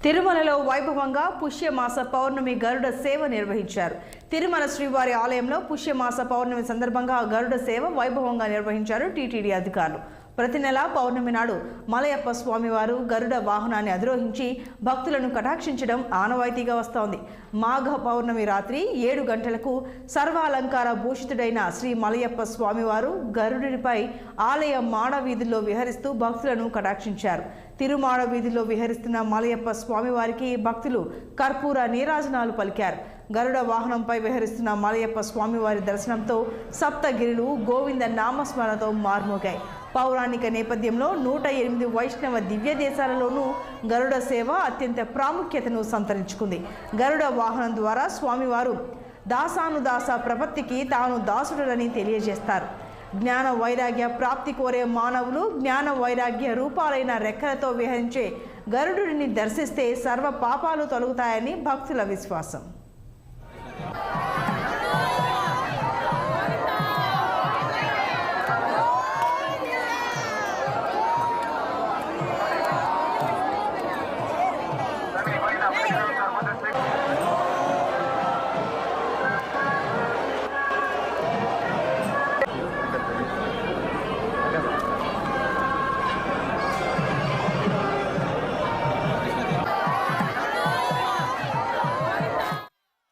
తిరుమలలో వైభవంగా పుష్యమాస పౌర్ణమి గరుడ సేవ నిర్వహించారు. తిరుమల శ్రీవారి ఆలయంలో పుష్యమాస పౌర్ణమి సందర్భంగా గరుడ సేవ వైభవంగా నిర్వహించారు టీటీడీ అధికారులు. ప్రతి నెల పౌర్ణమి నాడు మలయప్ప స్వామివారు గరుడ వాహనాన్ని అధిరోహించి భక్తులను కటాక్షించడం ఆనవాయితీగా వస్తోంది. మాఘ పౌర్ణమి రాత్రి 7 గంటలకు సర్వాలంకార భూషితుడైన శ్రీ మలయప్ప స్వామివారు గరుడిపై ఆలయ మాడవీధుల్లో విహరిస్తూ భక్తులను కటాక్షించారు. తిరుమాడ వీధిలో విహరిస్తున్న మలయప్ప స్వామివారికి భక్తులు కర్పూర నీరాజనాలు పలికారు. గరుడ వాహనంపై విహరిస్తున్న మలయప్ప స్వామివారి దర్శనంతో సప్తగిరులు గోవింద నామస్మరణతో మార్మోగాయి. పౌరాణిక నేపథ్యంలో 108 వైష్ణవ దివ్య దేశాలలోనూ గరుడ సేవ అత్యంత ప్రాముఖ్యతను సంతరించుకుంది. గరుడ వాహనం ద్వారా స్వామివారు దాసానుదాస ప్రపత్తికి తాను దాసుడులని తెలియజేస్తారు. జ్ఞాన వైరాగ్య ప్రాప్తి కోరే మానవులు జ్ఞాన వైరాగ్య రూపాలైన రెక్కలతో విహరించే గరుడుని దర్శిస్తే సర్వ పాపాలు తొలగుతాయని భక్తుల విశ్వాసం.